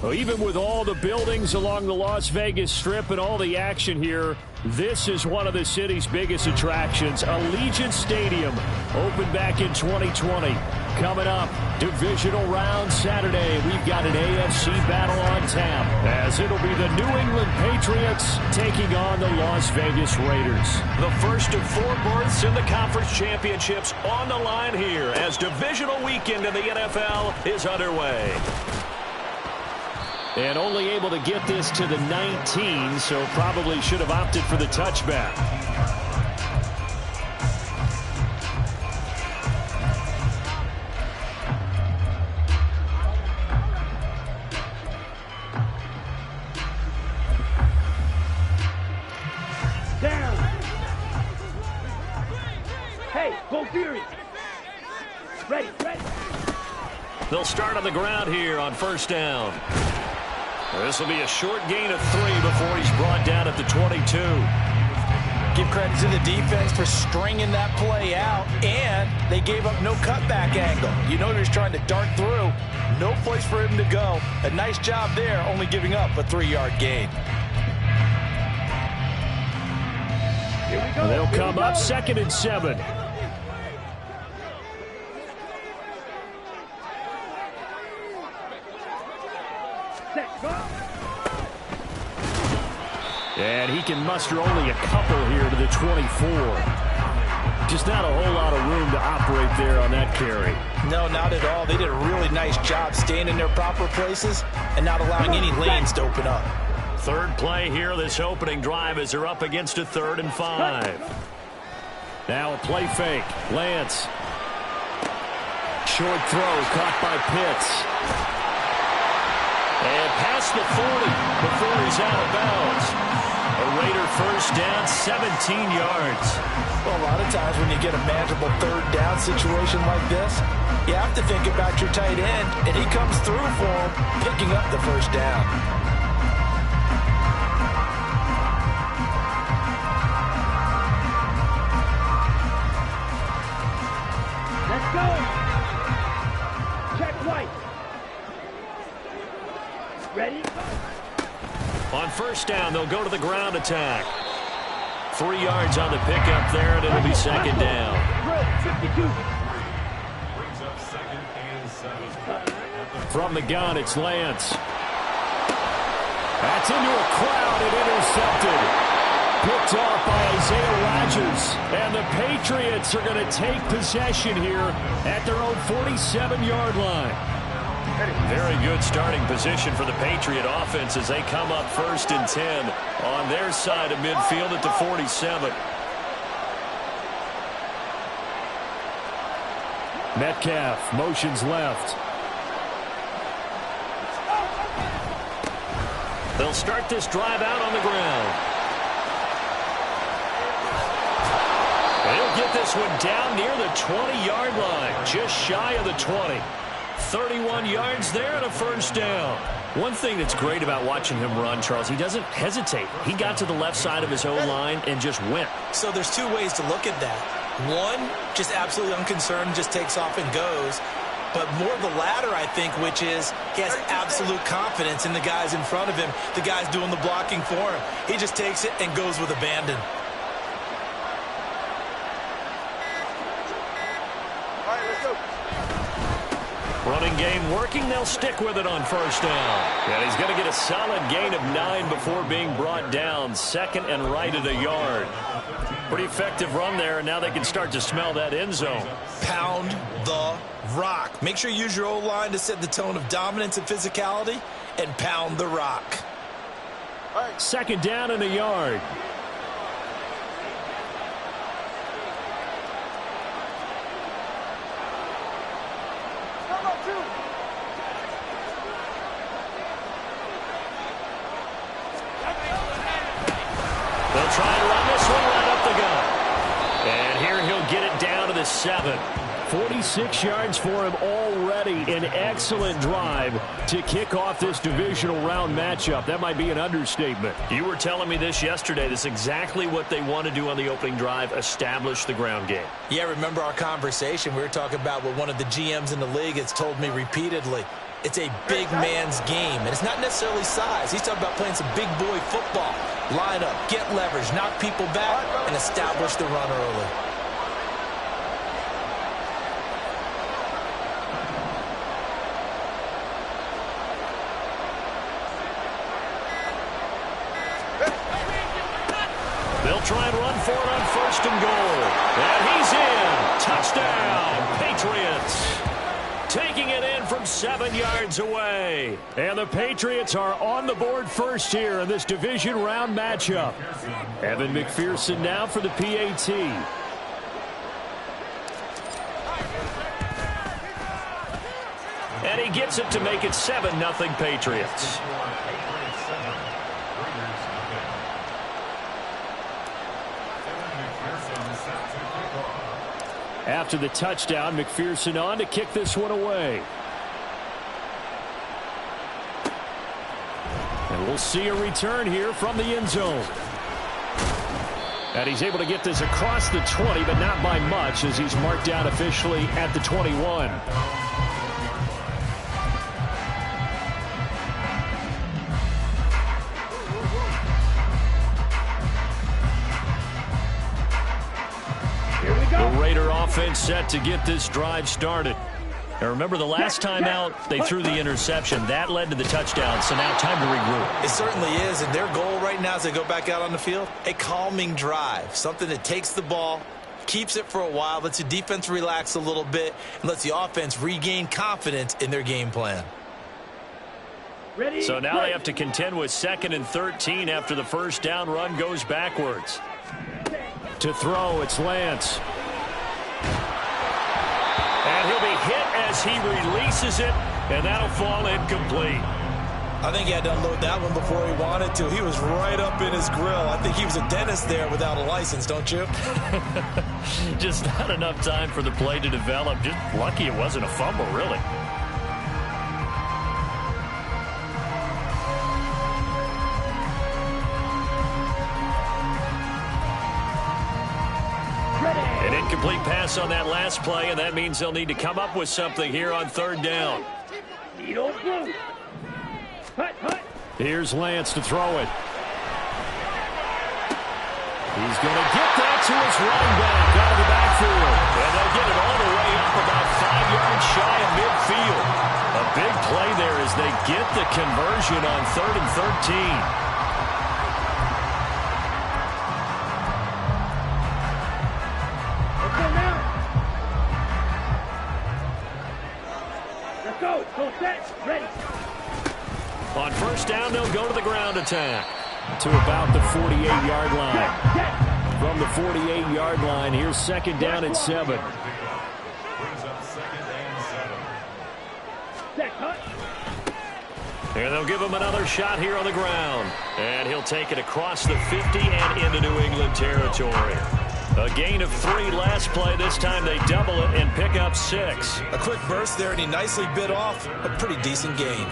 Well, even with all the buildings along the Las Vegas Strip and all the action here, this is one of the city's biggest attractions. Allegiant Stadium opened back in 2020. Coming up, divisional round Saturday. We've got an AFC battle on tap, as it'll be the New England Patriots taking on the Las Vegas Raiders. The first of 4 berths in the conference championships on the line here as divisional weekend in the NFL is underway. And only able to get this to the 19, so probably should have opted for the touchback. Down. Hey, go Fury. Ready. They'll start on the ground here on first down. This will be a short gain of 3 before he's brought down at the 22. Give credit to the defense for stringing that play out, and they gave up no cutback angle. You know he was trying to dart through. No place for him to go. A nice job there, only giving up a 3-yard gain. They'll come up 2nd and 7. And he can muster only a couple here to the 24. Just not a whole lot of room to operate there on that carry. No, not at all. They did a really nice job staying in their proper places and not allowing any lanes to open up. Third play here this opening drive as they're up against a 3rd and 5. Now a play fake. Lance. Short throw caught by Pitts. And past the 40 before he's out of bounds. A Raider first down, 17 yards. Well, a lot of times when you get a manageable 3rd down situation like this, you have to think about your tight end, and he comes through for him, picking up the first down. Let's go. Check right. Ready? On first down, they'll go to the ground attack. 3 yards on the pickup there, and it'll be 2nd down. 52. From the gun, it's Lance. That's into a crowd and intercepted. Picked off by Isaiah Rodgers. And the Patriots are going to take possession here at their own 47-yard line. Very good starting position for the Patriot offense as they come up 1st and 10 on their side of midfield at the 47. Metcalf motions left. They'll start this drive out on the ground. They'll get this one down near the 20-yard line, just shy of the 20. 31 yards there and a first down. One thing that's great about watching him run, Charles, he doesn't hesitate. He got to the left side of his own line and just went. So there's 2 ways to look at that. One, just absolutely unconcerned, just takes off and goes. But more the latter, I think, which is he has absolute confidence in the guys in front of him, the guys doing the blocking for him. He just takes it and goes with abandon. Running game working. They'll stick with it on first down. And he's going to get a solid gain of 9 before being brought down. 2nd and right at a yard. Pretty effective run there, and now they can start to smell that end zone. Pound the rock. Make sure you use your O-line to set the tone of dominance and physicality, and pound the rock. 2nd down and a yard. They'll try and run this one right up the gut. And here he'll get it down to the 7. 46 yards for him already. An excellent drive to kick off this divisional round matchup. That might be an understatement. You were telling me this yesterday. This is exactly what they want to do on the opening drive, establish the ground game. Yeah, remember our conversation? We were talking about what one of the GMs in the league has told me repeatedly. It's a big man's game, and it's not necessarily size. He's talking about playing some big boy football. Line up, get leverage, knock people back, and establish the run early. They'll try and run for it on 1st and goal. And he's in. Touchdown, Patriots. Taking it in from 7 yards away. And the Patriots are on the board first here in this division round matchup. Evan McPherson now for the PAT. And he gets it to make it 7-0 Patriots. After the touchdown, McPherson on to kick this one away. And we'll see a return here from the end zone. And he's able to get this across the 20, but not by much, as he's marked down officially at the 21. The Raider offense set to get this drive started. Now remember, the last time out, they threw the interception. That led to the touchdown, so now time to regroup. It certainly is, and their goal right now as they go back out on the field, a calming drive, something that takes the ball, keeps it for a while, lets the defense relax a little bit, and lets the offense regain confidence in their game plan. Ready? So now they have to contend with 2nd and 13 after the first down run goes backwards. To throw, it's Lance. And he'll be hit as he releases it, and that'll fall incomplete. I think he had to unload that one before he wanted to. He was right up in his grill. I think he was a dentist there without a license, don't you? Just not enough time for the play to develop. Just lucky it wasn't a fumble, really. An incomplete pass on that last play, and that means they'll need to come up with something here on 3rd down. Here's Lance to throw it. He's going to get that to his running back out of the backfield. And they'll get it all the way up about 5 yards shy of midfield. A big play there as they get the conversion on 3rd and 13. Go set, ready. On 1st down, they'll go to the ground attack. To about the 48-yard line. From the 48-yard line, here's 2nd down and 7. And they'll give him another shot here on the ground. And he'll take it across the 50 and into New England territory. A gain of 3 last play. This time they double it and pick up 6. A quick burst there, and he nicely bit off a pretty decent gain.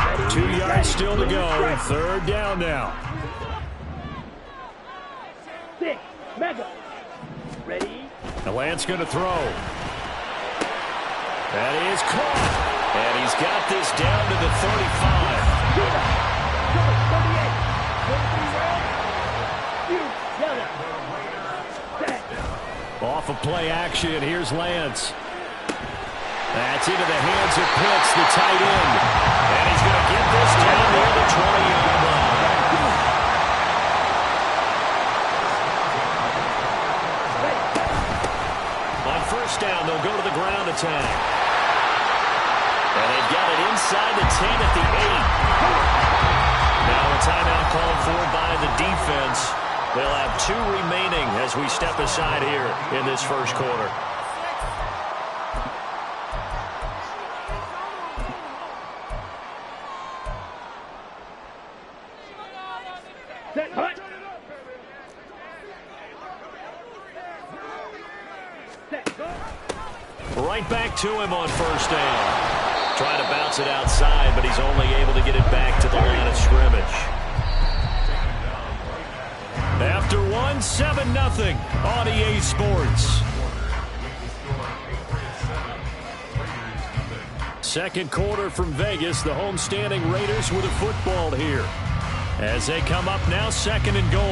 Ready, 2 yards still to go. 3rd down now. 6, mega. Ready. The Lance going to throw. That is caught. And he's got this down to the 35. Off of play action, here's Lance. That's into the hands of Pitts, the tight end. And he's going to get this down near the 20-yard line. On 1st down, they'll go to the ground attack. And they've got it inside the 10 at the 8. Now a timeout called for by the defense. They'll have 2 remaining as we step aside here in this 1st quarter. Set. Hut. Set. Go. Right back to him on first down. Trying to bounce it outside, but he's only able to get it back to the line of scrimmage. After 7-0 on EA Sports. Second quarter from Vegas. The homestanding Raiders with a football here. As they come up now, 2nd and goal.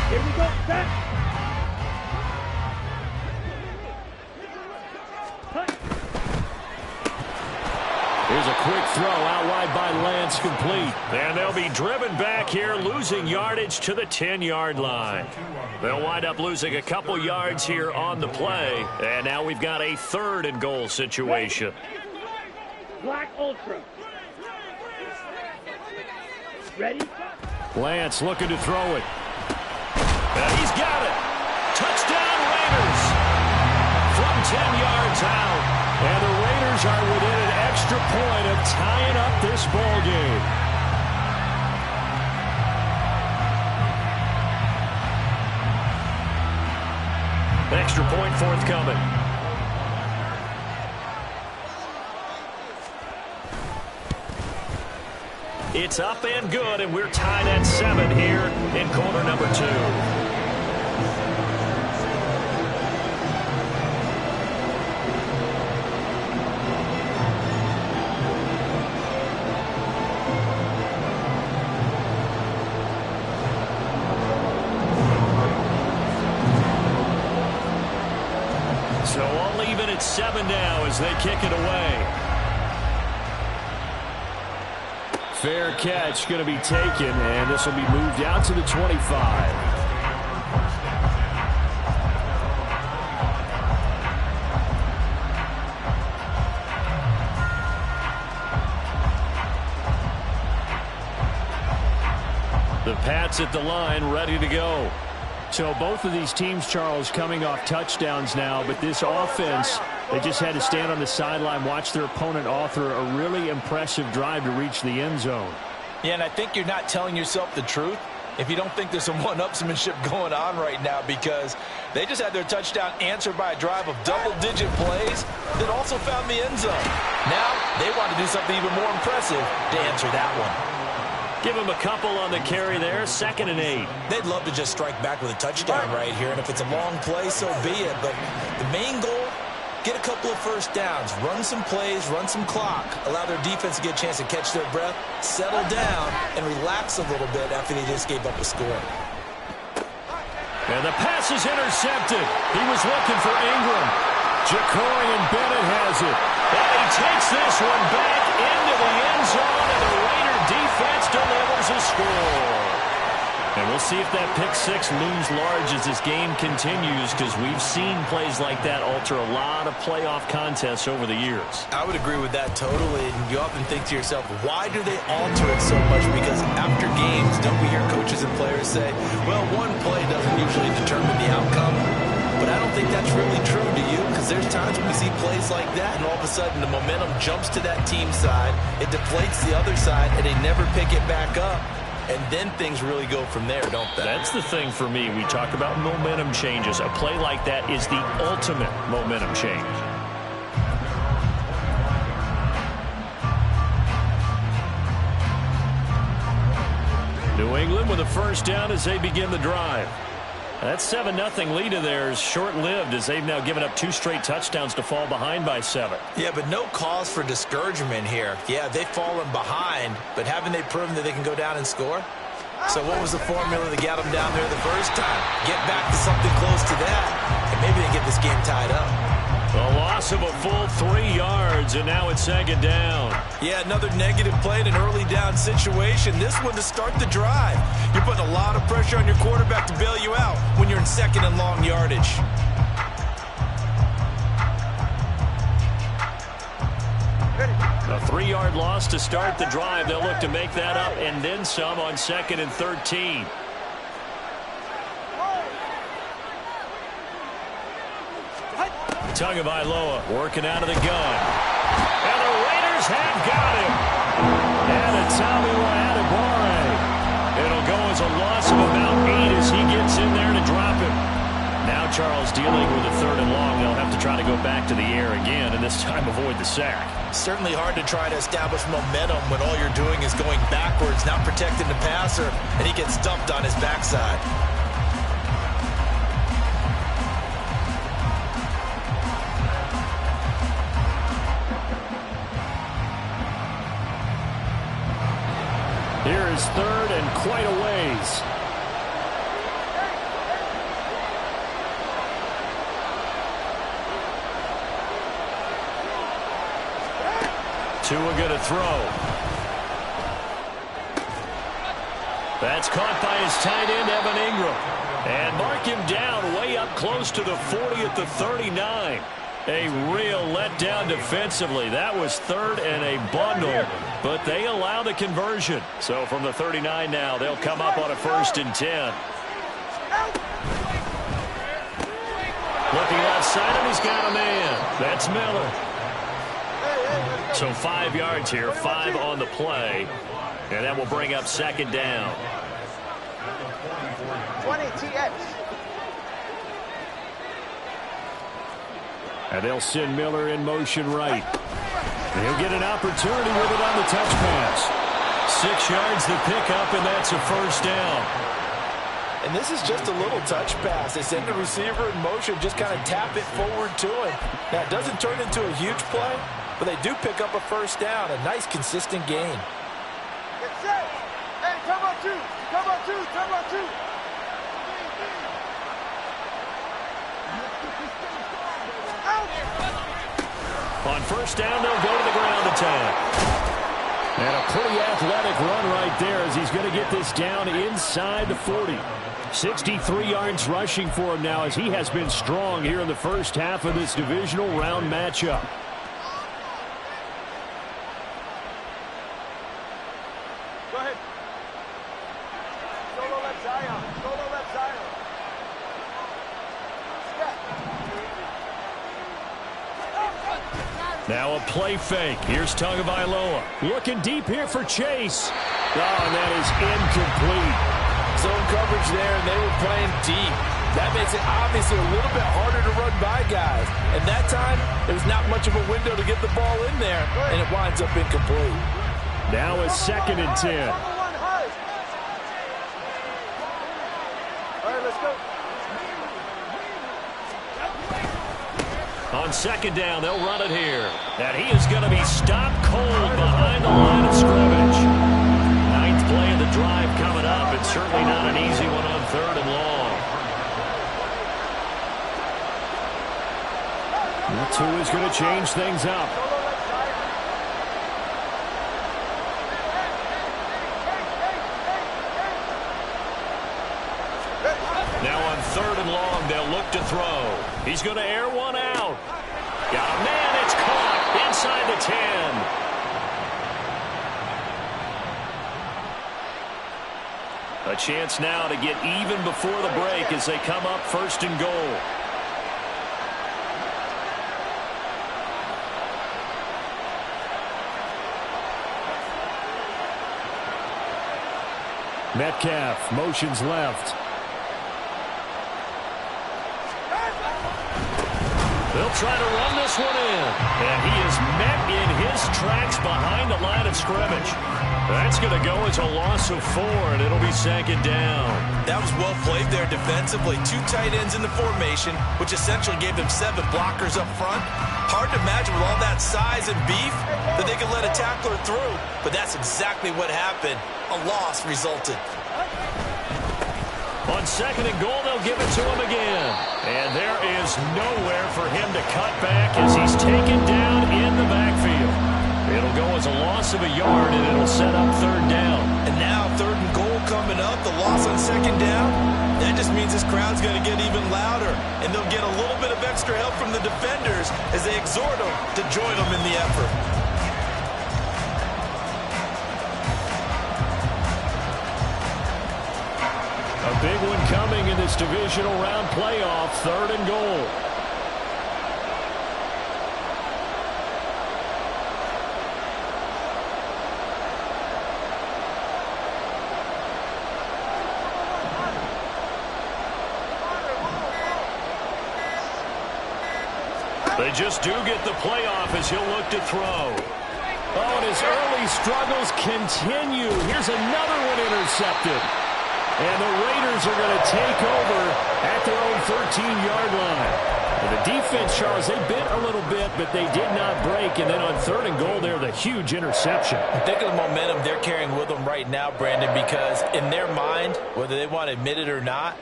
Here we go. Set. Hut. Here's a quick throw out wide by Lance, complete. And they'll be driven back here, losing yardage to the 10-yard line. They'll wind up losing a couple yards here on the play. And now we've got a 3rd and goal situation. Black Ultra. Ready? Lance looking to throw it. And he's got it. Touchdown Raiders from 10 yards out. And the Raiders are within an extra point of tying up this ball game. Extra point forthcoming. It's up and good, and we're tied at 7 here in quarter number 2. So all even at 7 now as they kick it away. Fair catch going to be taken, and this will be moved out to the 25. The Pats at the line, ready to go. So both of these teams, Charles, coming off touchdowns now, but this offense, they just had to stand on the sideline, watch their opponent author a really impressive drive to reach the end zone. Yeah, and I think you're not telling yourself the truth if you don't think there's some one-upsmanship going on right now, because they just had their touchdown answered by a drive of double-digit plays that also found the end zone. Now they want to do something even more impressive to answer that one. Give him a couple on the carry there, 2nd and 8. They'd love to just strike back with a touchdown right here, and if it's a long play, so be it. But the main goal, get a couple of first downs, run some plays, run some clock, allow their defense to get a chance to catch their breath, settle down, and relax a little bit after they just gave up a score. And the pass is intercepted. He was looking for Ingram. Jacorian Bennett has it. And he takes this one back into the end zone, and the Raider defense delivers a score. And we'll see if that pick six looms large as this game continues, because we've seen plays like that alter a lot of playoff contests over the years. I would agree with that totally. And you often think to yourself, why do they alter it so much? Because after games, don't we hear coaches and players say, well, one play doesn't usually determine the outcome. But I don't think that's really true, do you? Because there's times when we see plays like that, and all of a sudden the momentum jumps to that team side, it deflates the other side, and they never pick it back up. And then things really go from there, don't they? That's the thing for me. We talk about momentum changes. A play like that is the ultimate momentum change. New England with a first down as they begin the drive. That 7-0 lead of theirs short-lived as they've now given up 2 straight touchdowns to fall behind by 7. Yeah, but no cause for discouragement here. Yeah, they've fallen behind, but haven't they proven that they can go down and score? So what was the formula that got them down there the first time? Get back to something close to that, and maybe they get this game tied up. A loss of a full 3 yards, and now it's 2nd down. Yeah, another negative play in an early down situation. This one to start the drive. You're putting a lot of pressure on your quarterback to bail you out when you're in 2nd and long yardage. A 3-yard loss to start the drive. They'll look to make that up and then some on 2nd and 13. Tagovailoa working out of the gun. receivers have got him. And a Tamu Adebawore. It'll go as a loss of about 8 as he gets in there to drop him. Now Charles dealing with a 3rd and long. They'll have to try to go back to the air again, and this time avoid the sack. Certainly hard to try to establish momentum when all you're doing is going backwards, not protecting the passer, and he gets dumped on his backside. Here is 3rd and quite a ways. Tua going to throw. That's caught by his tight end, Evan Ingram. And mark him down way up close to the 40 at the 39. A real letdown defensively. That was 3rd and a bundle, but they allow the conversion. So from the 39 now, they'll come up on a 1st and 10. Looking outside him, he's got a man. That's Miller. So 5 yards here, 5 on the play, and that will bring up 2nd down. 20 TX. And they'll send Miller in motion right. And he'll get an opportunity with it on the touch pass. 6 yards the pickup, and that's a 1st down. And this is just a little touch pass. They send the receiver in motion, just kind of tap it forward to him. Now, it doesn't turn into a huge play, but they do pick up a 1st down. A nice, consistent gain. Get set. Hey, come on, 2. Come on, 2. Come on, 2. On 1st down, they'll go to the ground attack. And a pretty athletic run right there as he's going to get this down inside the 40. 63 yards rushing for him now as he has been strong here in the first half of this divisional round matchup. Go ahead. Solo left Zion. Solo left Zion. Now a play fake. Here's Tagovailoa. Looking deep here for Chase. Oh, and that is incomplete. Zone coverage there, and they were playing deep. That makes it obviously a little bit harder to run by guys. And that time, there was not much of a window to get the ball in there, and it winds up incomplete. Now a 2nd and 10. All right, let's go. On 2nd down, they'll run it here. And he is going to be stopped cold behind the line of scrimmage. 9th play of the drive coming up. It's certainly not an easy one on 3rd and long. Tua is going to change things up. Now on 3rd and long, they'll look to throw. He's going to air one out. Got a man, it's caught inside the 10. A chance now to get even before the break as they come up 1st and goal. Metcalf motions left. They'll try to run this one in. And he is met in his tracks behind the line of scrimmage. That's going to go as a loss of 4, and it'll be 2nd down. That was well played there defensively. 2 tight ends in the formation, which essentially gave them 7 blockers up front. Hard to imagine with all that size and beef that they could let a tackler through. But that's exactly what happened. A loss resulted. On 2nd and goal, they'll give it to him again. And there is nowhere for him to cut back as he's taken down in the backfield. It'll go as a loss of a yard, and it'll set up 3rd down. And now 3rd and goal coming up, the loss on 2nd down. That just means this crowd's going to get even louder. And they'll get a little bit of extra help from the defenders as they exhort them to join them in the effort. A big one coming in this divisional round playoff, 3rd and goal. They just do get the playoff as he'll look to throw. Oh, and his early struggles continue. Here's another one intercepted. And the Raiders are going to take over at their own 13-yard line. And the defense, Charles, they bit a little bit, but they did not break. And then on 3rd and goal, there, the huge interception. Think of the momentum they're carrying with them right now, Brandon, because in their mind, whether they want to admit it or not,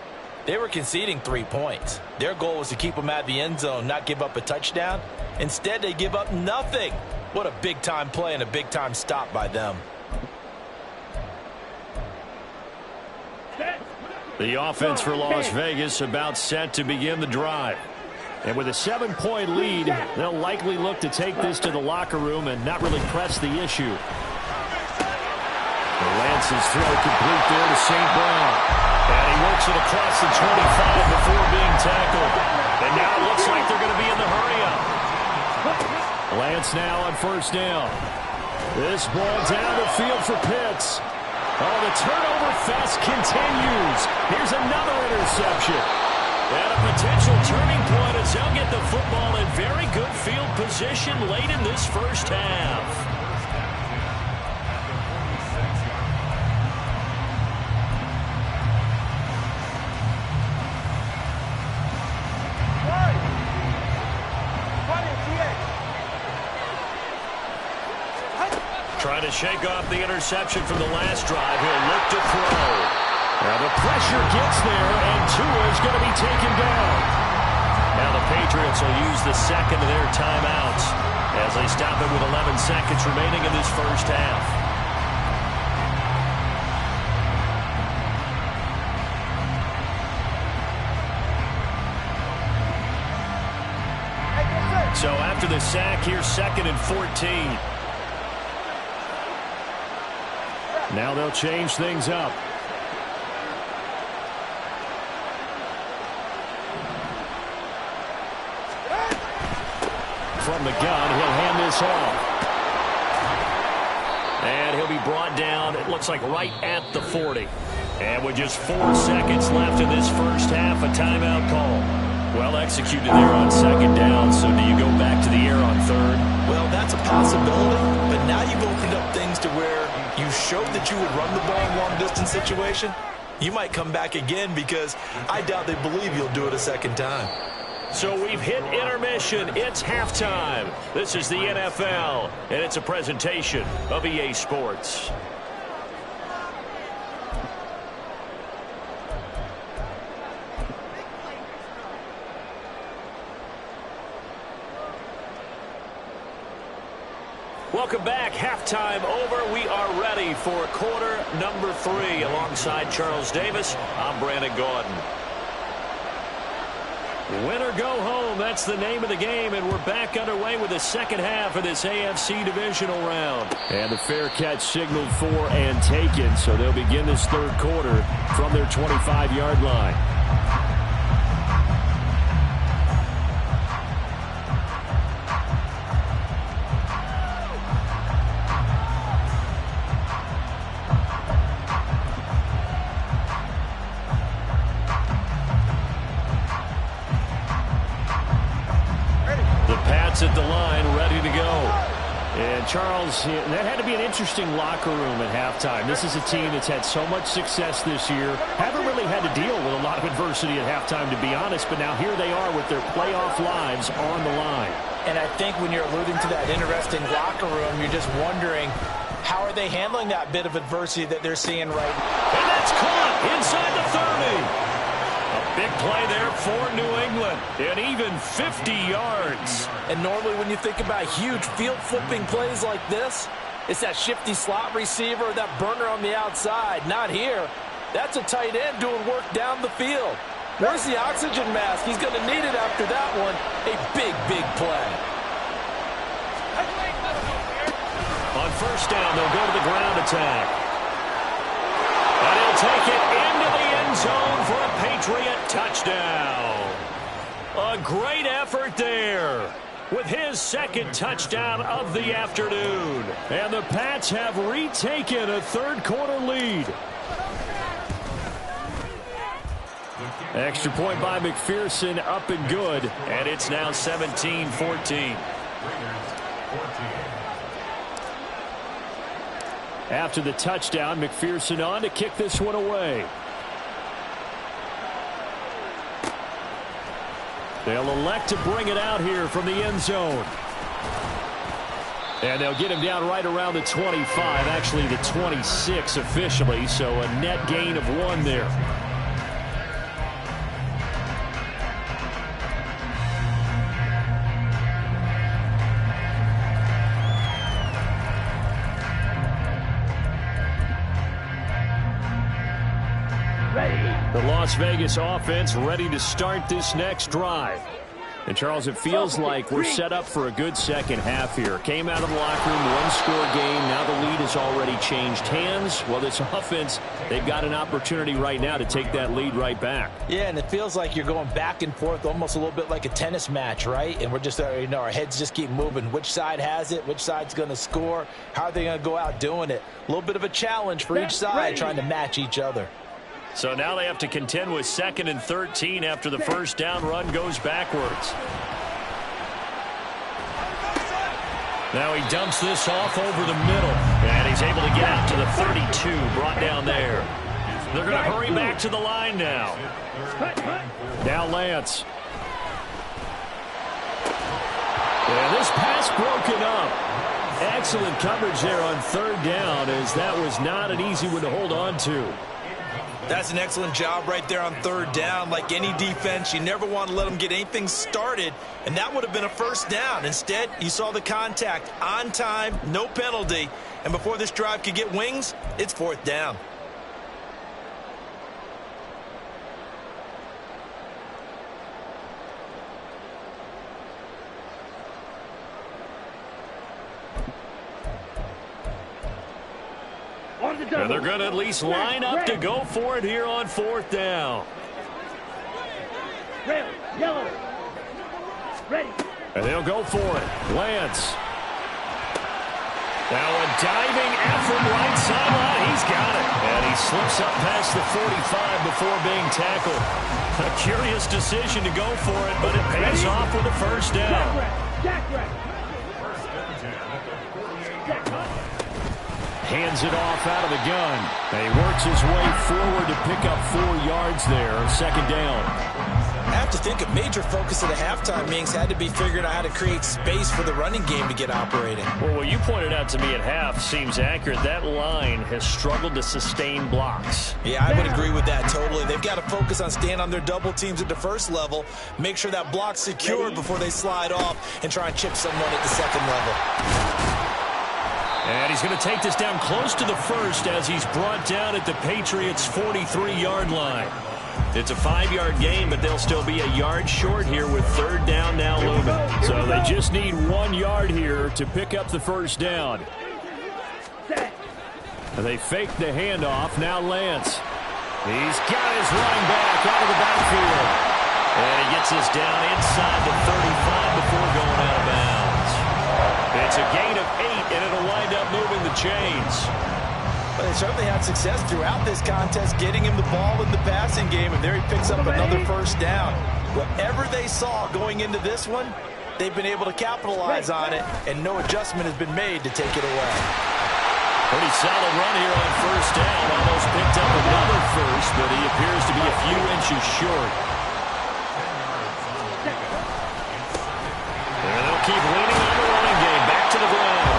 they were conceding 3 points. Their goal was to keep them out of the end zone, not give up a touchdown. Instead, they give up nothing. What a big-time play and a big-time stop by them. The offense for Las Vegas about set to begin the drive. And with a 7-point lead, they'll likely look to take this to the locker room and not really press the issue. Lance's throw complete there to St. Brown. And he works it across the 25 before being tackled. And now it looks like they're going to be in the hurry-up. Lance now on 1st down. This ball down the field for Pitts. Oh, the turnover fest continues. Here's another interception. And a potential turning point as they'll get the football in very good field position late in this first half. Trying to shake off the interception from the last drive. He'll look to throw. Now the pressure gets there, and Tua is going to be taken down. Now the Patriots will use the second of their timeouts as they stop it with 11 seconds remaining in this first half. So after the sack, here's 2nd and 14. Now they'll change things up. From the gun, he'll hand this off. And he'll be brought down, it looks like right at the 40. And with just 4 seconds left in this first half, a timeout call. Well executed there on 2nd down, so do you go back to the air on 3rd? Well, that's a possibility, but now you've opened up things to where you showed that you would run the ball in long-distance situation. You might come back again because I doubt they believe you'll do it a 2nd time. So we've hit intermission. It's halftime. This is the NFL, and it's a presentation of EA Sports. Welcome back. Halftime over. We are ready for quarter number 3. Alongside Charles Davis, I'm Brandon Gaudin. Win or go home, that's the name of the game, and we're back underway with the second half of this AFC divisional round. And the fair catch signaled for and taken, so they'll begin this 3rd quarter from their 25-yard line. At the line, ready to go. And Charles, that had to be an interesting locker room at halftime. This is a team that's had so much success this year. Haven't really had to deal with a lot of adversity at halftime, to be honest, but now here they are with their playoff lives on the line. And I think when you're alluding to that interesting locker room, you're just wondering, how are they handling that bit of adversity that they're seeing right now? And that's caught inside the 30. Big play there for New England, and even 50 yards. And normally when you think about huge field-flipping plays like this, it's that shifty slot receiver, that burner on the outside. Not here. That's a tight end doing work down the field. Where's the oxygen mask? He's going to need it after that one. A big, big play. On 1st down, they'll go to the ground attack. And he'll take it into the end zone for a Patriot touchdown. A great effort there with his 2nd touchdown of the afternoon. And the Pats have retaken a 3rd quarter lead. Extra point by McPherson, up and good. And it's now 17-14. After the touchdown, McPherson on to kick this one away. They'll elect to bring it out here from the end zone. And they'll get him down right around the 25, actually the 26 officially, so a net gain of 1 there. The Las Vegas offense ready to start this next drive. And, Charles, it feels like we're set up for a good second half here. Came out of the locker room, one-score game. Now the lead has already changed hands. Well, this offense, they've got an opportunity right now to take that lead right back. Yeah, and it feels like you're going back and forth almost a little bit like a tennis match, right? And we're just, our heads just keep moving. Which side has it? Which side's going to score? How are they going to go out doing it? A little bit of a challenge for each side trying to match each other. So now they have to contend with 2nd and 13 after the first down run goes backwards. Now he dumps this off over the middle. And he's able to get out to the 32, brought down there. They're going to hurry back to the line now. Now Lance. And this pass broken up. Excellent coverage there on 3rd down, as that was not an easy one to hold on to. That's an excellent job right there on 3rd down. Like any defense, you never want to let them get anything started, and that would have been a first down. Instead, you saw the contact on time, no penalty, and before this drive could get wings, it's 4th down. And they're going to at least line up to go for it here on 4th down. Red, yellow. Ready. And they'll go for it. Lance. Now a diving effort right sideline. He's got it. And he slips up past the 45 before being tackled. A curious decision to go for it, but it pays off with a first down. Hands it off out of the gun. And he works his way forward to pick up 4 yards there. 2nd down. I have to think a major focus of the halftime meetings had to be figuring out how to create space for the running game to get operating. Well, what you pointed out to me at half seems accurate. That line has struggled to sustain blocks. Yeah, I would agree with that totally. They've got to focus on staying on their double teams at the first level, make sure that block's secured before they slide off and try and chip someone at the 2nd level. And he's going to take this down close to the 1st as he's brought down at the Patriots' 43-yard line. It's a 5-yard gain, but they'll still be a yard short here with 3rd down now looming. So they just need 1 yard here to pick up the first down. And they fake the handoff. Now Lance. He's got his running back out of the backfield. And he gets this down inside the 35 before going out of bounds. It's a gain of 8, and it'll wind up moving the chains. But they certainly had success throughout this contest getting him the ball in the passing game, and there he picks up another first down. Whatever they saw going into this one, they've been able to capitalize on it, and no adjustment has been made to take it away. Pretty solid run here on first down. Almost picked up another first, but he appears to be a few inches short. And they'll keep leaning on the running game. Back to the ground.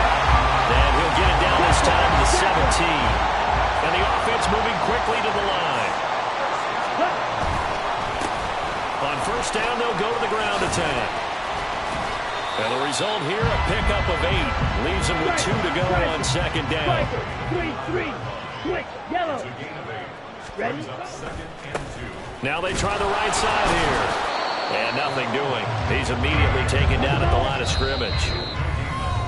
And he'll get it down this time to the 17. And the offense moving quickly to the line. On first down, they'll go to the ground attack. And the result here, a pickup of 8. Leaves them with 2 to go on 2nd down. 3-3. Switch. Yellow. Ready? Now they try the right side here. And nothing doing. He's immediately taken down at the line of scrimmage.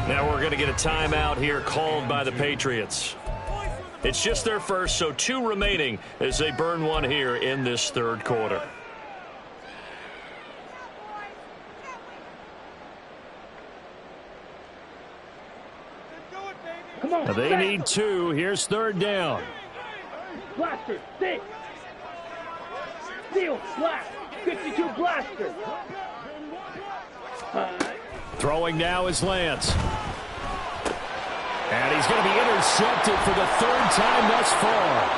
Now we're going to get a timeout here called by the Patriots. It's just their first, so 2 remaining as they burn 1 here in this 3rd quarter. Come on. They need 2. Here's 3rd down. Blaster. 6. Seal, blast. 52 blaster. Throwing now is Lance. And he's going to be intercepted for the third time thus far.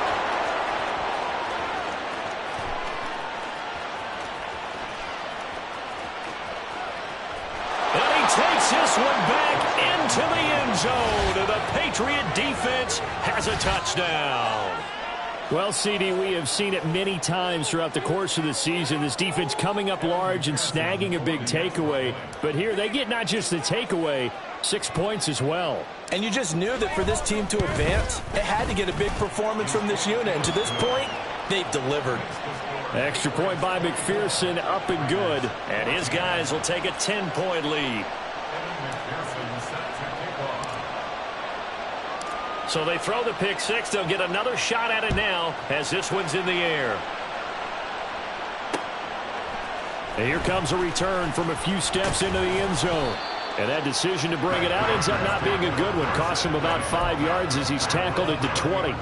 And he takes this one back into the end zone. And the Patriot defense has a touchdown. Well, CD, we have seen it many times throughout the course of the season. This defense coming up large and snagging a big takeaway. But here they get not just the takeaway, 6 points as well. And you just knew that for this team to advance, it had to get a big performance from this unit. And to this point, they've delivered. Extra point by McPherson, up and good. And his guys will take a 10-point lead. So they throw the pick six. They'll get another shot at it now as this one's in the air. And here comes a return from a few steps into the end zone. And that decision to bring it out ends up not being a good one. Costs him about 5 yards as he's tackled at the 20.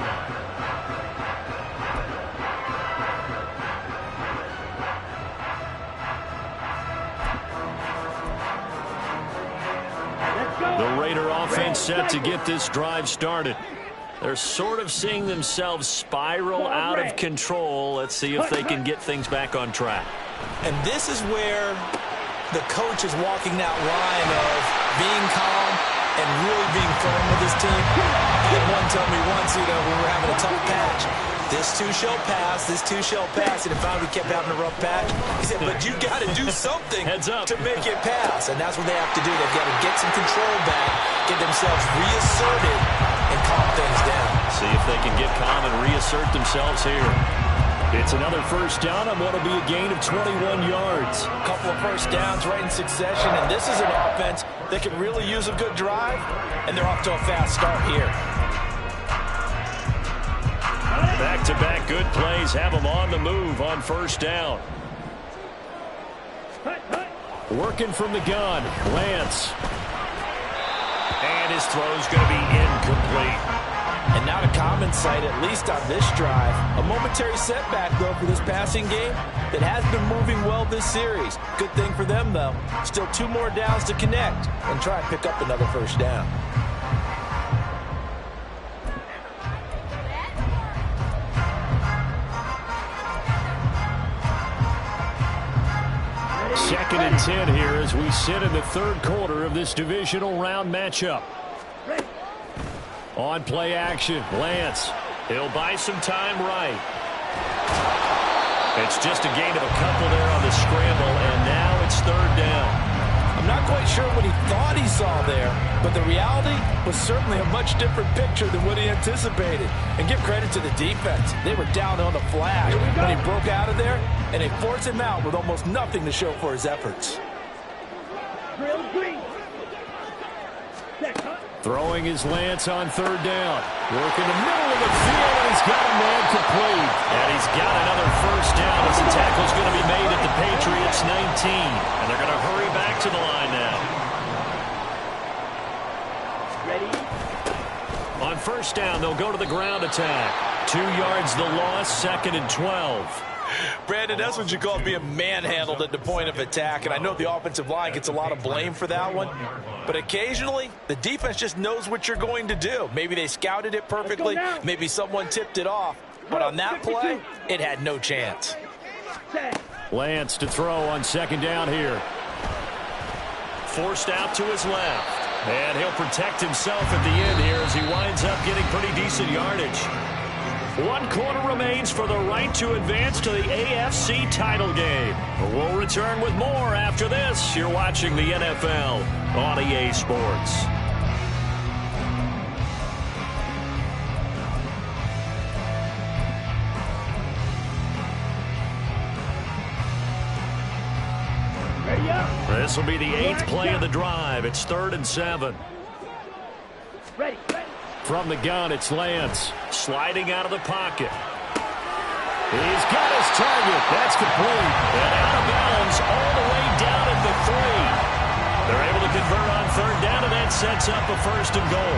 The Raider offense set to get this drive started. They're sort of seeing themselves spiral out of control. Let's see if they can get things back on track. And this is where the coach is walking that line of being calm and really being firm with his team. I had one tell me once, when we were having a tough patch, this too shall pass, this too shall pass. And if we kept having a rough patch, he said, but you got to do something Heads up. to make it pass. And that's what they have to do. They've got to get some control back, get themselves reasserted, and calm things down. See if they can get calm and reassert themselves here. It's another first down on what will be a gain of 21 yards. A couple of first downs right in succession, and this is an offense that can really use a good drive, and they're off to a fast start here. Back-to-back good plays have them on the move on first down. Working from the gun, Lance. And his throw's going to be incomplete. And not a common sight, at least on this drive. A momentary setback, though, for this passing game that has been moving well this series. Good thing for them, though. Still 2 more downs to connect and try and pick up another first down. Second and 10 here as we sit in the third quarter of this divisional round matchup. On play action, Lance. He'll buy some time right. It's just a gain of a couple there on the scramble, and now it's third down. I'm not quite sure what he thought he saw there, but the reality was certainly a much different picture than what he anticipated. And give credit to the defense. They were down on the flash when he broke out of there, and they forced him out with almost nothing to show for his efforts. Drill green. Throwing his Lance on third down. Work in the middle of the field, and he's got a man complete. And he's got another first down as the tackle's going to be made at the Patriots 19. And they're going to hurry back to the line now. Ready? On first down, they'll go to the ground attack. 2 yards the loss, 2nd and 12. Brandon, that's what you call being manhandled at the point of attack, and I know the offensive line gets a lot of blame for that one, but occasionally the defense just knows what you're going to do. Maybe they scouted it perfectly, maybe someone tipped it off, but on that play, it had no chance. Lance to throw on second down here. Forced out to his left, and he'll protect himself at the end here as he winds up getting pretty decent yardage. 1 quarter remains for the right to advance to the AFC title game. We'll return with more after this. You're watching the NFL on EA Sports. Ready up. This will be the 8th play of the drive. It's 3rd and 7. Ready. From the gun, it's Lance. Sliding out of the pocket. He's got his target. That's complete. And out of bounds all the way down at the 3. They're able to convert on third down, and that sets up a 1st and goal.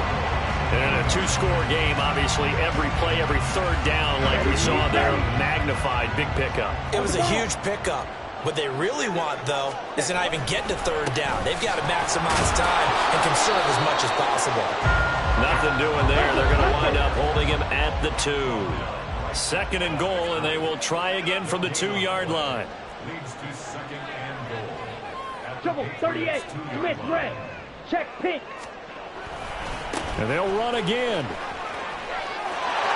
And in a two-score game, obviously, every play, every third down, like we saw there, magnified, big pickup. It was a huge pickup. What they really want, though, is to not even get to third down. They've got to maximize time and conserve as much as possible. Nothing doing there. They're going to wind up holding him at the 2. 2nd and goal, and they will try again from the 2-yard line. Leads to 2nd and goal. Trouble, 38. Smith, red. Check, pink. And they'll run again.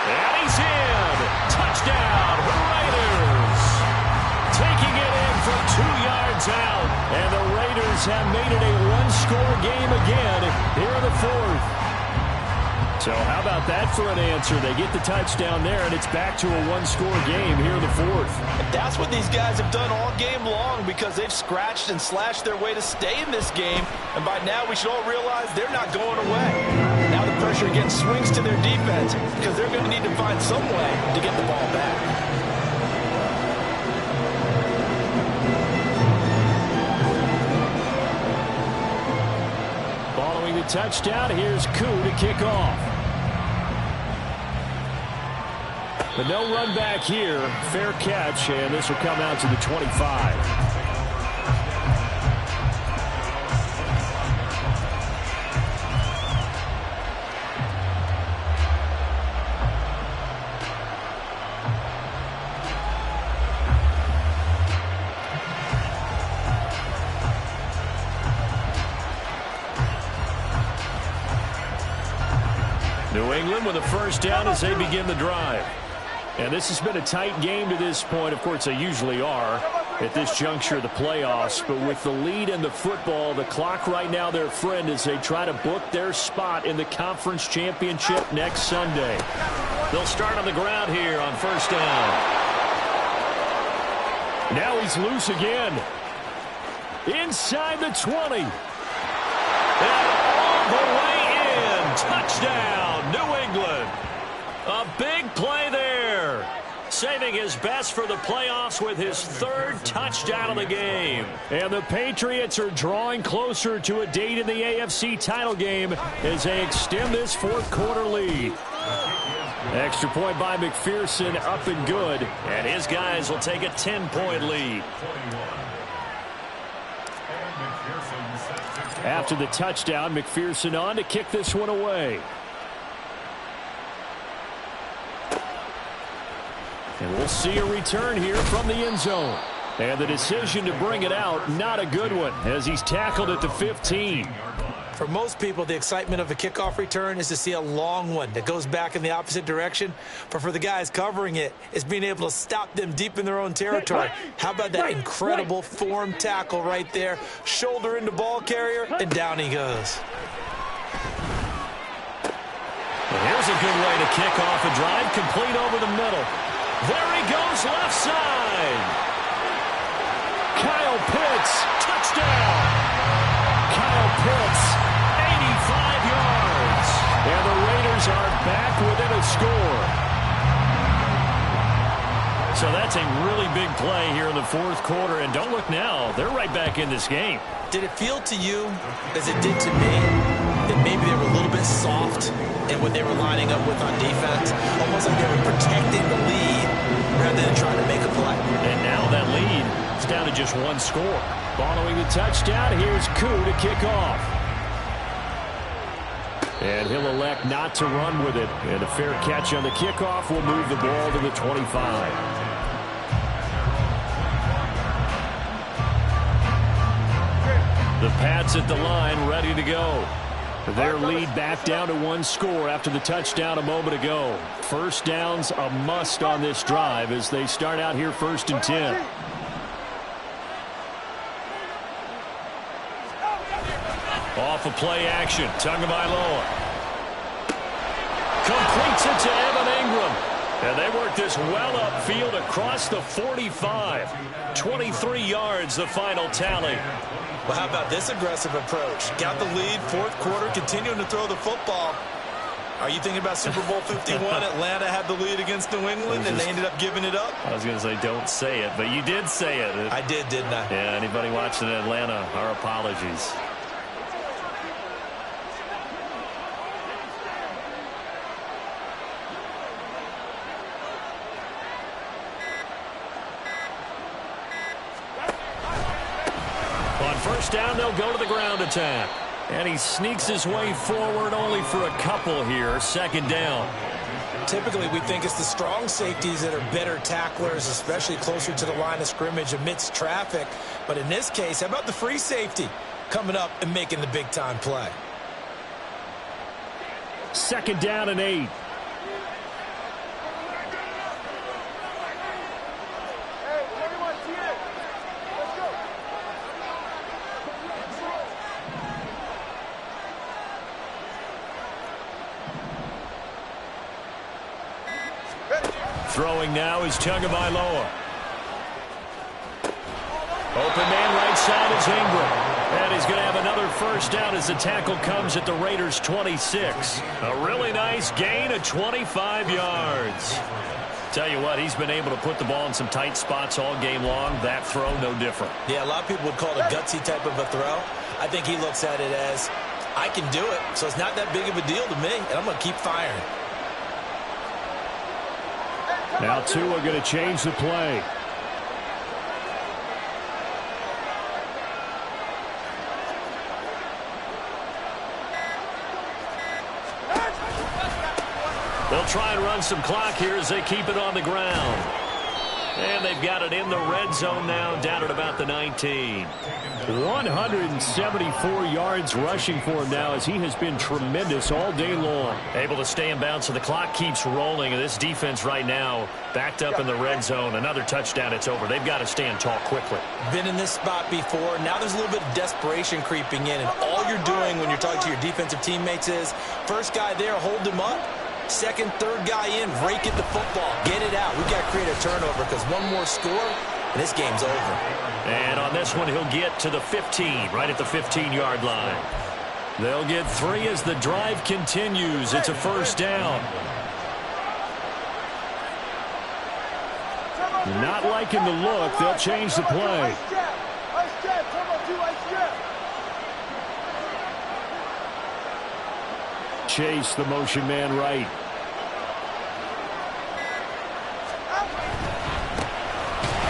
And he's in. Touchdown, Raiders. Taking it in from 2 yards out. And the Raiders have made it a one-score game again here in the 4th. So how about that for an answer? They get the touchdown there, and it's back to a one-score game here in the 4th. And that's what these guys have done all game long, because they've scratched and slashed their way to stay in this game. And by now, we should all realize they're not going away. Now the pressure again swings to their defense, because they're going to need to find some way to get the ball back. Following the touchdown, here's Koo to kick off. But no run back here. Fair catch, and this will come out to the 25. New England with a first down as they begin the drive. And this has been a tight game to this point. Of course, they usually are at this juncture of the playoffs. But with the lead in the football, the clock right now their friend as they try to book their spot in the conference championship next Sunday. They'll start on the ground here on first down. Now he's loose again. Inside the 20. And all the way in. Touchdown, New England. A big play there. Saving his best for the playoffs with his 3rd touchdown of the game. And the Patriots are drawing closer to a date in the AFC title game as they extend this 4th quarter lead. Extra point by McPherson, up and good. And his guys will take a 10-point lead. After the touchdown, McPherson on to kick this one away. And we'll see a return here from the end zone. And the decision to bring it out, not a good one, as he's tackled at the 15. For most people, the excitement of a kickoff return is to see a long one that goes back in the opposite direction. But for the guys covering it, it's being able to stop them deep in their own territory. How about that incredible form tackle right there? Shoulder into ball carrier, and down he goes. Well, here's a good way to kick off a drive, complete over the middle. There he goes, left side. Kyle Pitts, touchdown. Kyle Pitts, 85 yards. And the Raiders are back within a score. So that's a really big play here in the 4th quarter. And don't look now, they're right back in this game. Did it feel to you, as it did to me, that maybe they were a little bit soft in what they were lining up with on defense? Almost like they were protecting the lead rather than trying to make a play. And now that lead is down to just 1 score. Following the touchdown, here's Koo to kick off. And he'll elect not to run with it. And a fair catch on the kickoff will move the ball to the 25. The Pats at the line, ready to go. Their lead back down to 1 score after the touchdown a moment ago. First down's a must on this drive as they start out here 1st and 10. Off of play action, Tagovailoa completes it to Evan Ingram. And they work this well upfield across the 45. 23 yards, the final tally. Well, how about this aggressive approach? Got the lead, 4th quarter, continuing to throw the football. Are you thinking about Super Bowl 51? Atlanta had the lead against New England, and they ended up giving it up? I was going to say don't say it, but you did say it. I did, didn't I? Yeah, anybody watching Atlanta, our apologies. first down, they'll go to the ground attack. And he sneaks his way forward only for a couple here. Second down. Typically, we think it's the strong safeties that are better tacklers, especially closer to the line of scrimmage amidst traffic. But in this case, how about the free safety coming up and making the big-time play? Second down and 8. Hey, 21, TN. Let's go. Throwing now is Tagovailoa. Open man right side is Ingram. And he's going to have another first down as the tackle comes at the Raiders' 26. A really nice gain of 25 yards. Tell you what, he's been able to put the ball in some tight spots all game long. That throw, no different. Yeah, a lot of people would call it a gutsy type of a throw. I think he looks at it as, I can do it, so it's not that big of a deal to me, and I'm going to keep firing. Now Tua going to change the play. They'll try and run some clock here as they keep it on the ground. And they've got it in the red zone now, down at about the 19. 174 yards rushing for him now as he has been tremendous all day long. Able to stay in bounds, so the clock keeps rolling. And this defense right now backed up in the red zone. Another touchdown, it's over. They've got to stand tall quickly. Been in this spot before. Now there's a little bit of desperation creeping in. And all you're doing when you're talking to your defensive teammates is, first guy there, hold him up. Second, third guy in, rake at the football. Get it out. We've got to create a turnover because one more score, and this game's over. And on this one, he'll get to the 15, right at the 15-yard line. They'll get 3 as the drive continues. It's a first down. Not liking the look. They'll change the play. Ice jab, turbo 2, ice jab. Chase, the motion man right.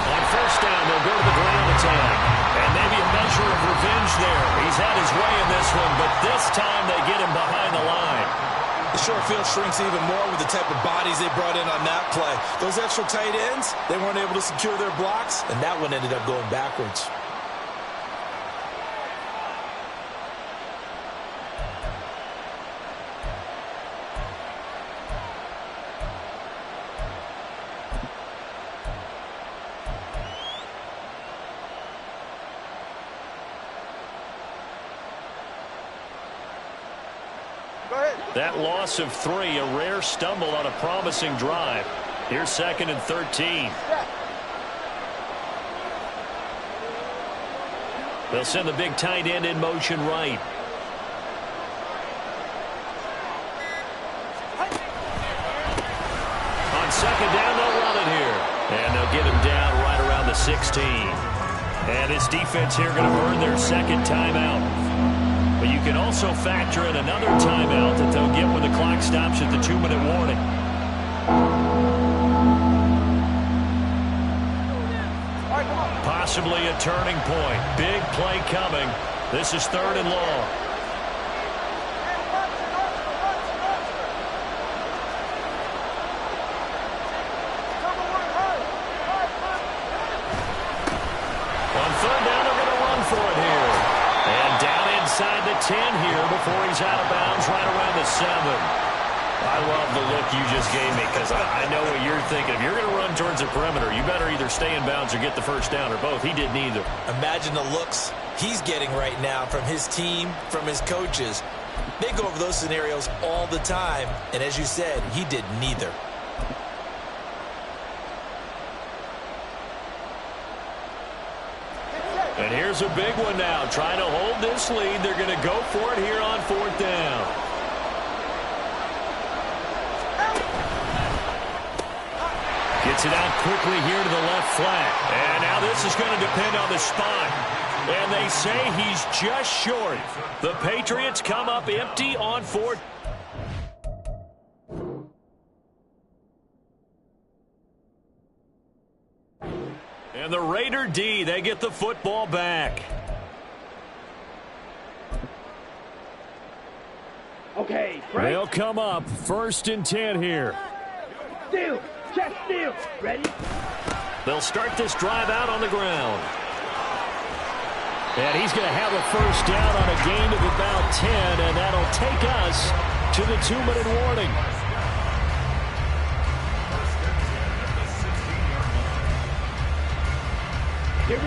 On first down, they'll go to the ground attack. And maybe a measure of revenge there. He's had his way in this one, but this time they get him behind the line. The short field shrinks even more with the type of bodies they brought in on that play. Those extra tight ends, they weren't able to secure their blocks, and that one ended up going backwards. That loss of 3, a rare stumble on a promising drive. Here's 2nd and 13. They'll send the big tight end in motion right. On second down, they'll run it here. And they'll get him down right around the 16. And this defense here going to earn their second timeout. But you can also factor in another timeout that they'll get when the clock stops at the 2-minute warning. Possibly a turning point. Big play coming. This is 3rd and long. On 3rd down, they're going to run for it here. And down inside the 10 here before he's out of bounds right around the 7. I love the look you just gave me because I know what you're thinking. If you're going to run towards the perimeter, you better either stay in bounds or get the first down or both. He did neither. Imagine the looks he's getting right now from his team, from his coaches. They go over those scenarios all the time. And as you said, he did neither. And here's a big one now. Trying to hold this lead. They're going to go for it here on 4th down. Gets it out quickly here to the left flat. And now this is going to depend on the spot. And they say he's just short. The Patriots come up empty on 4th. And the Raider D, they get the football back. Okay, right. They'll come up 1st and 10 here. Steal. Check steal. Ready? They'll start this drive out on the ground. And he's going to have a 1st down on a gain of about 10, and that'll take us to the 2-minute warning.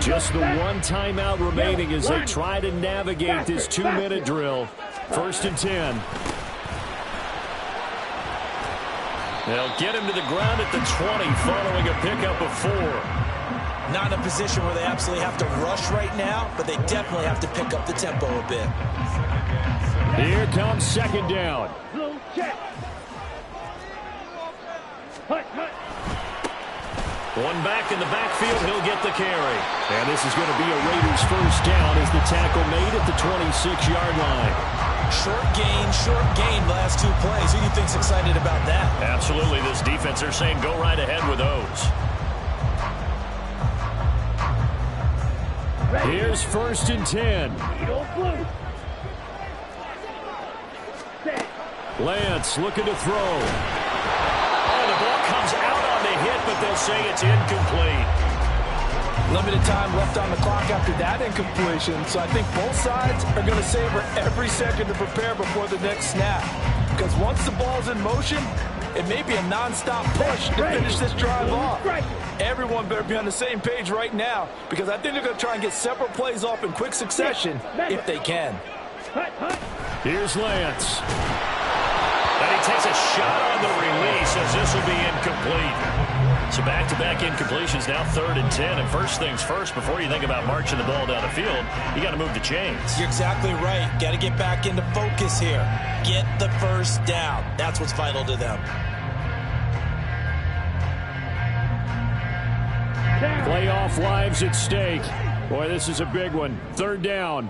Just the one timeout remaining as they try to navigate this 2-minute drill. 1st and 10. They'll get him to the ground at the 20 following a pickup of 4. Not in a position where they absolutely have to rush right now, but they definitely have to pick up the tempo a bit. Here comes 2nd down. Blue check. Hut. One back in the backfield, he'll get the carry. And this is going to be a Raiders 1st down as the tackle made at the 26-yard line. Short gain last 2 plays. Who do you think's excited about that? Absolutely, this defense, they're saying go right ahead with those. Here's 1st and 10. Eagle blue. Set. Lance looking to throw. Oh, the ball comes out on the hit, but they'll say it's incomplete. Limited time left on the clock after that incompletion, so I think both sides are going to savor every second to prepare before the next snap. Because once the ball's in motion, it may be a non-stop push to finish this drive off. Everyone better be on the same page right now, because I think they're going to try and get several plays off in quick succession if they can. Here's Lance. And he takes a shot on the release as this will be incomplete. So back-to-back incompletions, now 3rd and 10. And first things first, before you think about marching the ball down the field, you got to move the chains. You're exactly right. Got to get back into focus here. Get the 1st down. That's what's vital to them. Playoff lives at stake. Boy, this is a big one. 3rd down.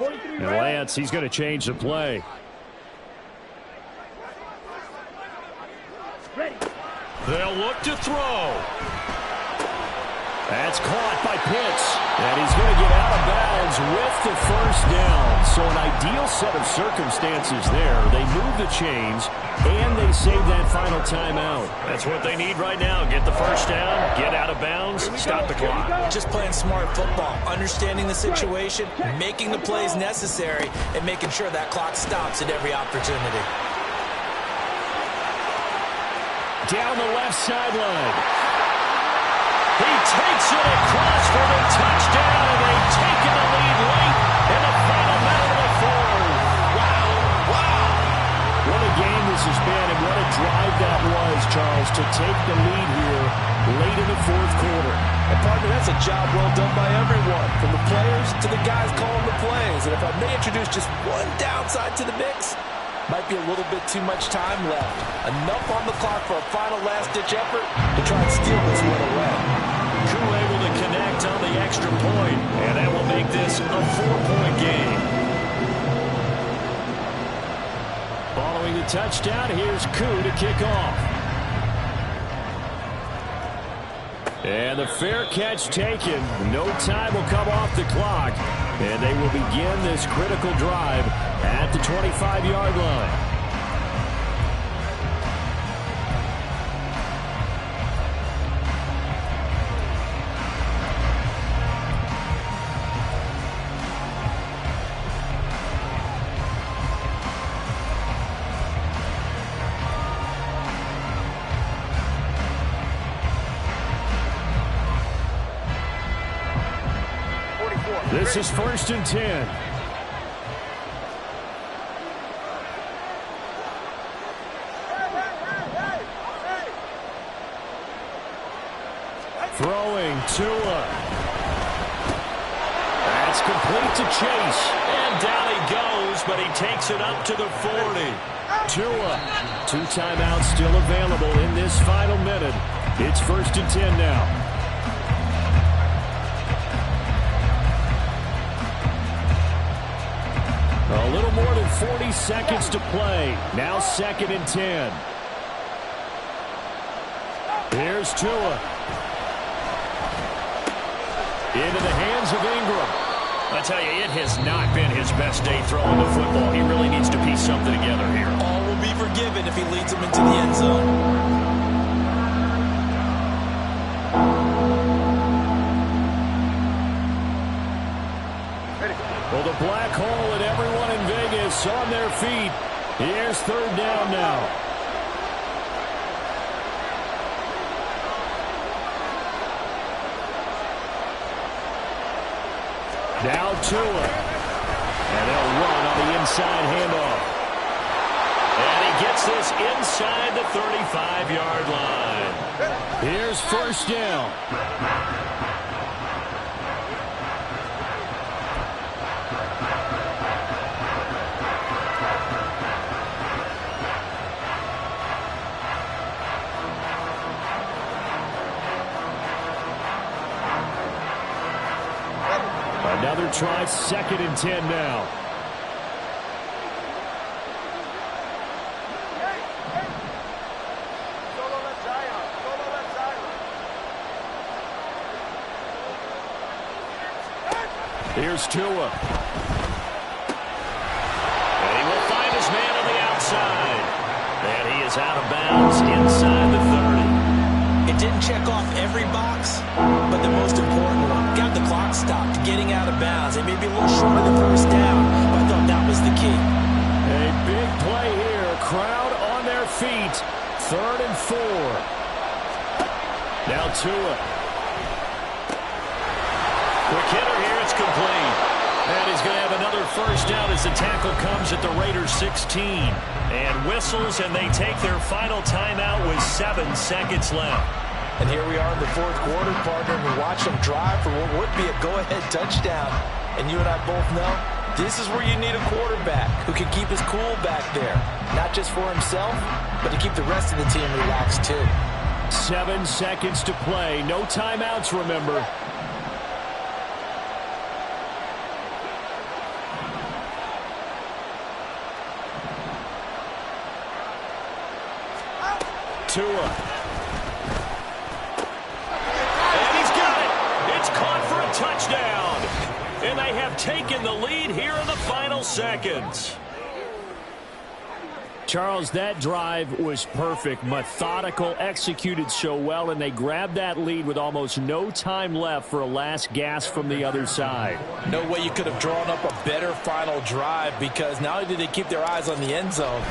And Lance, he's going to change the play. Ready. They'll look to throw. That's caught by Pitts. And he's going to get out of bounds with the 1st down. So an ideal set of circumstances there. They move the chains, and they save that final timeout. That's what they need right now. Get the 1st down, get out of bounds, stop the clock. Just playing smart football, understanding the situation, making the plays necessary, and making sure that clock stops at every opportunity. Down the left sideline. He takes it across for the touchdown, and they've taken the lead late in the final minute of the 4th. Wow. What a game this has been, and what a drive that was, Charles, to take the lead here late in the 4th quarter. And partner, that's a job well done by everyone, from the players to the guys calling the plays. And if I may introduce just one downside to the mix, might be a little bit too much time left. Enough on the clock for a final last-ditch effort to try and steal this one away. Koo able to connect on the extra point, and that will make this a 4-point game. Following the touchdown, here's Koo to kick off. And the fair catch taken. No time will come off the clock. And they will begin this critical drive at the 25-yard line. This is 1st and 10. Throwing Tua. That's complete to Chase. And down he goes, but he takes it up to the 40. Tua. 2 timeouts still available in this final minute. It's 1st and 10 now. A little more than 40 seconds to play. Now 2nd and 10. Here's Tua. Into the hands of Ingram. I tell you, it has not been his best day throwing the football. He really needs to piece something together here. All will be forgiven if he leads them into the end zone. Well, the black hole and everyone in Vegas on their feet. Here's third down now. Now Tua. And they'll run on the inside handoff. And he gets this inside the 35-yard line. Here's first down. Another try, 2nd and 10 now. Here's Tua. And he will find his man on the outside. And he is out of bounds inside the 30. It didn't check off every box, but the most important one. Got the clock stopped, getting out of bounds. It may be a little short of the first down, but I thought that was the key. A big play here. Crowd on their feet. 3rd and 4. Now Tua. Quick hitter here. It's complete. And he's going to have another first down as the tackle comes at the Raiders' 16. And whistles, and they take their final timeout with 7 seconds left. And here we are in the 4th quarter, partner, and we watch them drive for what would be a go-ahead touchdown. And you and I both know this is where you need a quarterback who can keep his cool back there. Not just for himself, but to keep the rest of the team relaxed too. 7 seconds to play. No timeouts, remember. Tua. And he's got it. It's caught for a touchdown. And they have taken the lead here in the final seconds. Charles, that drive was perfect, methodical, executed so well, and they grabbed that lead with almost no time left for a last gasp from the other side. No way you could have drawn up a better final drive, because not only did they keep their eyes on the end zone,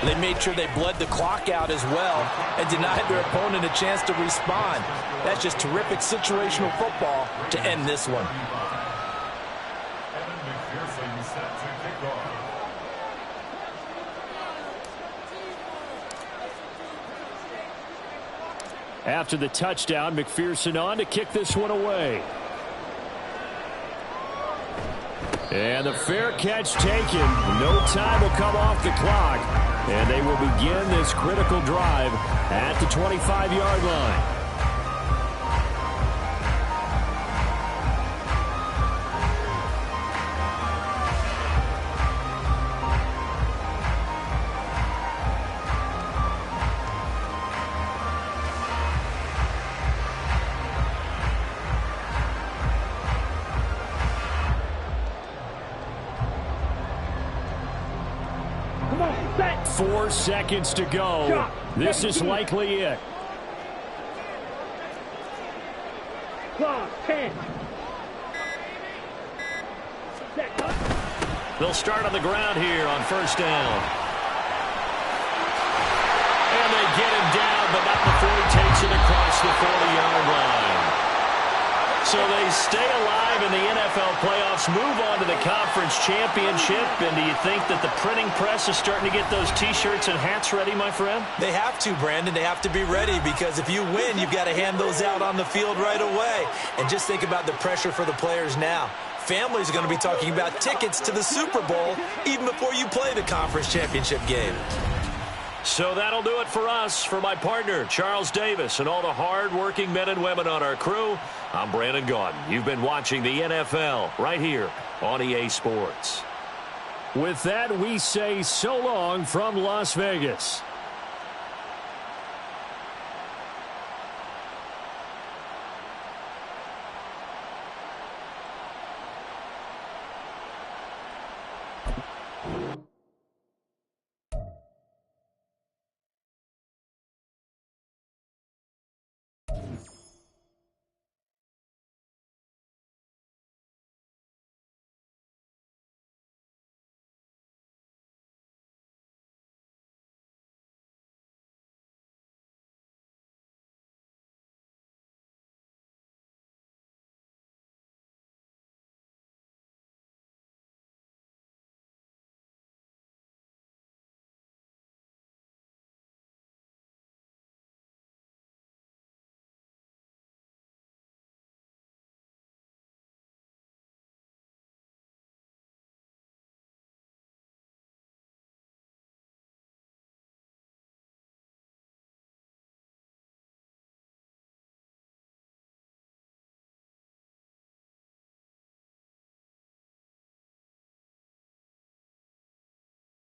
they made sure they bled the clock out as well and denied their opponent a chance to respond. That's just terrific situational football to end this one. After the touchdown, McPherson on to kick this one away. And the fair catch taken. No time will come off the clock. And they will begin this critical drive at the 25-yard line. Come on, set. 4 seconds to go. This is likely it. Clock, 10. Set. They'll start on the ground here on first down. And they get him down, but not before he takes it across the 40-yard line. So they stay alive in the NFL playoffs, move on to the conference championship. And do you think that the printing press is starting to get those T-shirts and hats ready, my friend? They have to, Brandon. They have to be ready, because if you win, you've got to hand those out on the field right away. And just think about the pressure for the players now. Families are going to be talking about tickets to the Super Bowl even before you play the conference championship game. So that'll do it for us. For my partner, Charles Davis, and all the hard-working men and women on our crew, I'm Brandon Gaudin. You've been watching the NFL right here on EA Sports. With that, we say so long from Las Vegas.